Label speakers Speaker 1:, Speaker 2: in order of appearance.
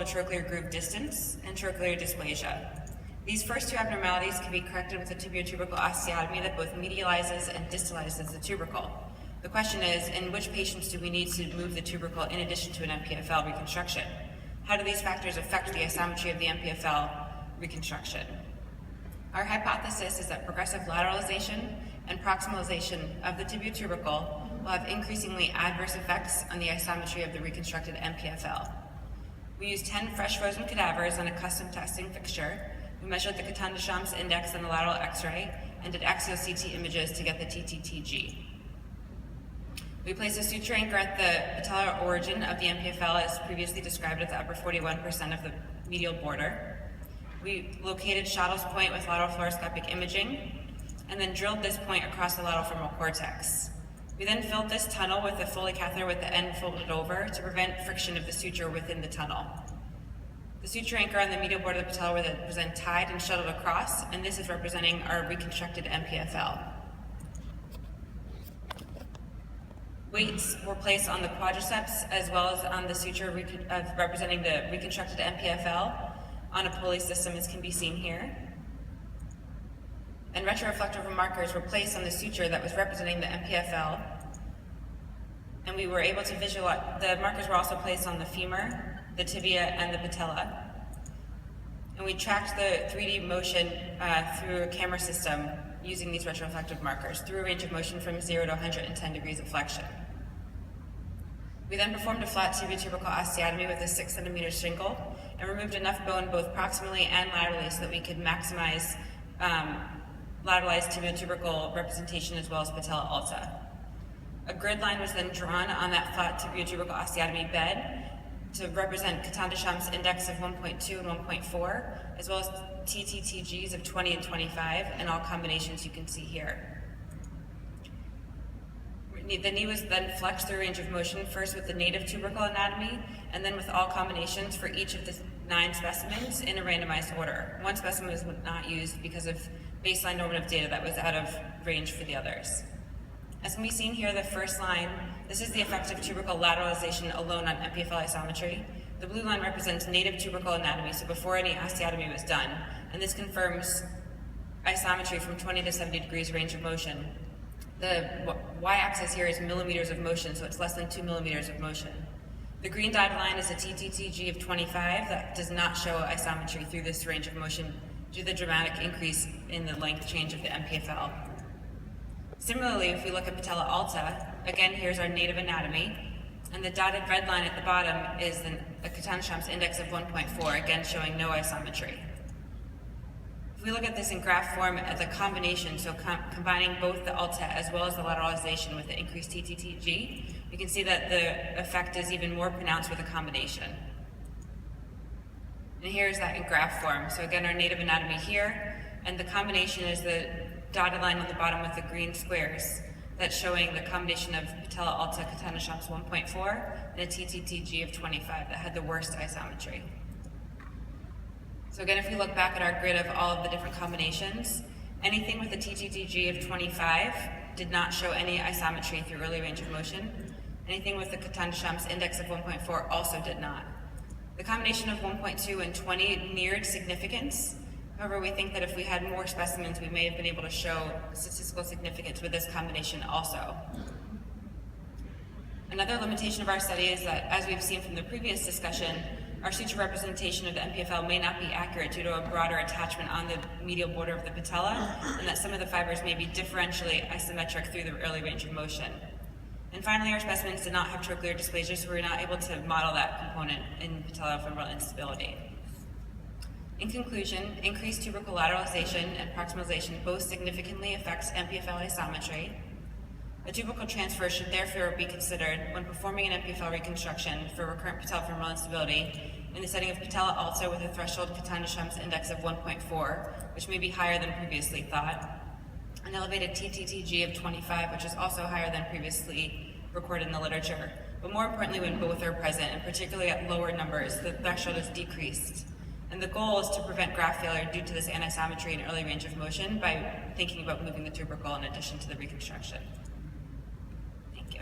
Speaker 1: trochlear groove distance and trochlear dysplasia. These first two abnormalities can be corrected with a tibiotubercle osteotomy that both medializes and distalizes the tubercle. The question is, in which patients do we need to move the tubercle in addition to an MPFL reconstruction? How do these factors affect the isometry of the MPFL reconstruction? Our hypothesis is that progressive lateralization and proximalization of the tibiotubercle will have increasingly adverse effects on the isometry of the reconstructed MPFL. We used 10 fresh frozen cadavers on a custom testing fixture. We measured the Caton-Deschamps index on the lateral X-ray and did axial CT images to get the TTTG. We placed a suture anchor at the patellar origin of the MPFL as previously described at the upper 41% of the medial border. We located Schottle's point with lateral fluoroscopic imaging and then drilled this point across the patellofemoral cortex. We then filled this tunnel with a Foley catheter with the end folded over to prevent friction of the suture within the tunnel. The suture anchor on the medial border of the patella was then tied and shuttled across, and this is representing our reconstructed MPFL. Weights were placed on the quadriceps as well as on the suture representing the reconstructed MPFL on a pulley system, as can be seen here. And retroreflective markers were placed on the suture that was representing the MPFL, and we were able to visualize. The markers were also placed on the femur, the tibia, and the patella. And we tracked the 3D motion through a camera system using these retroreflective markers through a range of motion from 0 to 110 degrees of flexion. We then performed a flat tibiotubercle osteotomy with a 6 centimeter shingle and removed enough bone both proximally and laterally so that we could maximize lateralized tibiotubercle representation as well as patella alta. A grid line was then drawn on that flat tibiotubercle osteotomy bed to represent Caton-Deschamps index of 1.2 and 1.4, as well as TTTGs of 20 and 25, and all combinations you can see here. The knee was then flexed through a range of motion, first with the native tubercle anatomy, and then with all combinations for each of the 9 specimens in a randomized order. One specimen was not used because of baseline normative data that was out of range for the others. As can be seen here, the first line, this is the effect of tubercle lateralization alone on MPFL isometry. The blue line represents native tubercle anatomy, so before any osteotomy was done, and this confirms isometry from 20 to 70 degrees range of motion. The y-axis here is millimeters of motion, so it's less than 2 millimeters of motion. The green dotted line is a TTTG of 25 that does not show isometry through this range of motion due to the dramatic increase in the length change of the MPFL. Similarly, if we look at patella alta, again, here's our native anatomy, and the dotted red line at the bottom is a Caton-Deschamps index of 1.4, again showing no isometry. If we look at this in graph form as a combination, so combining both the alta as well as the lateralization with the increased TTTG, we can see that the effect is even more pronounced with a combination. And here's that in graph form. So again, our native anatomy here, and the combination is the dotted line on the bottom with the green squares. That's showing the combination of patella alta Caton-Deschamps 1.4 and a TTTG of 25 that had the worst isometry. So again, if we look back at our grid of all of the different combinations, anything with a TTTG of 25 did not show any isometry through early range of motion. Anything with the Caton-Deschamps index of 1.4 also did not. The combination of 1.2 and 20 neared significance. However, we think that if we had more specimens, we may have been able to show statistical significance with this combination also. Another limitation of our study is that, as we've seen from the previous discussion, our suture representation of the MPFL may not be accurate due to a broader attachment on the medial border of the patella, and that some of the fibers may be differentially isometric through the early range of motion. And finally, our specimens did not have trochlear dysplasia, so we were not able to model that component in patellofemoral instability. In conclusion, increased tubercle lateralization and proximalization both significantly affects MPFL isometry. A tubercle transfer should therefore be considered when performing an MPFL reconstruction for recurrent patellofemoral instability in the setting of patella alta with a threshold Caton-Deschamps index of 1.4, which may be higher than previously thought, an elevated TTTG of 25, which is also higher than previously recorded in the literature. But more importantly, when both are present, and particularly at lower numbers, the threshold is decreased. And the goal is to prevent graft failure due to this anisometry in early range of motion by thinking about moving the tubercle in addition to the reconstruction. Thank you.